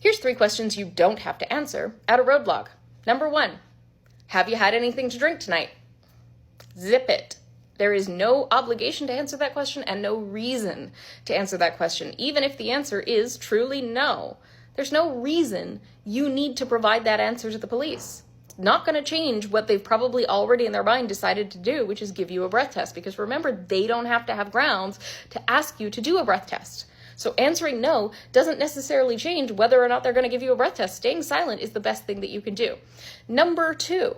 Here's 3 questions you don't have to answer at a roadblock. Number 1, have you had anything to drink tonight? Zip it. There is no obligation to answer that question and no reason to answer that question, even if the answer is truly no. There's no reason you need to provide that answer to the police. It's not going to change what they've probably already in their mind decided to do, which is give you a breath test. Because remember, they don't have to have grounds to ask you to do a breath test. So answering no doesn't necessarily change whether or not they're going to give you a breath test. Staying silent is the best thing that you can do. Number 2,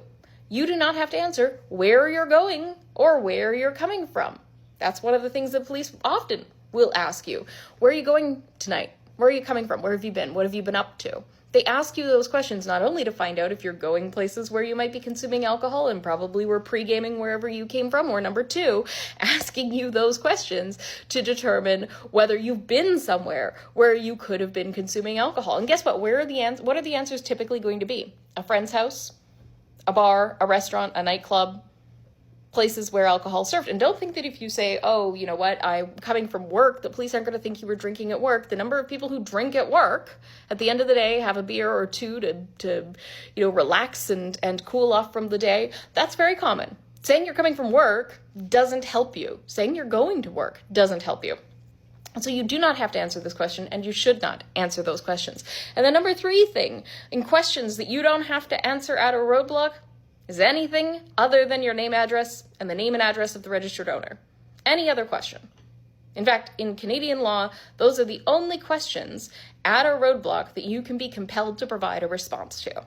you do not have to answer where you're going or where you're coming from. That's one of the things that police often will ask you. Where are you going tonight? Where are you coming from? Where have you been? What have you been up to? They ask you those questions not only to find out if you're going places where you might be consuming alcohol and probably were pre-gaming wherever you came from, or number 2, asking you those questions to determine whether you've been somewhere where you could have been consuming alcohol. And guess what? What are the answers typically going to be? A friend's house, a bar, a restaurant, a nightclub, places where alcohol is served. And don't think that if you say, oh, you know what, I'm coming from work, the police aren't going to think you were drinking at work. The number of people who drink at work, at the end of the day, have a beer or 2 to relax and cool off from the day, that's very common. Saying you're coming from work doesn't help you. Saying you're going to work doesn't help you. So you do not have to answer this question, and you should not answer those questions. And the number 3 thing in questions that you don't have to answer at a roadblock is anything other than your name, address, and the name and address of the registered owner. Any other question. In fact, in Canadian law, those are the only questions at a roadblock that you can be compelled to provide a response to.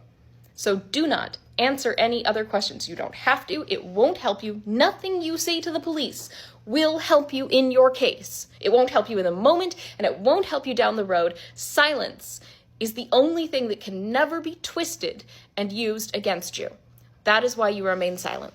So do not answer any other questions. You don't have to. It won't help you. Nothing you say to the police will help you in your case. It won't help you in the moment, and it won't help you down the road. Silence is the only thing that can never be twisted and used against you. That is why you remain silent.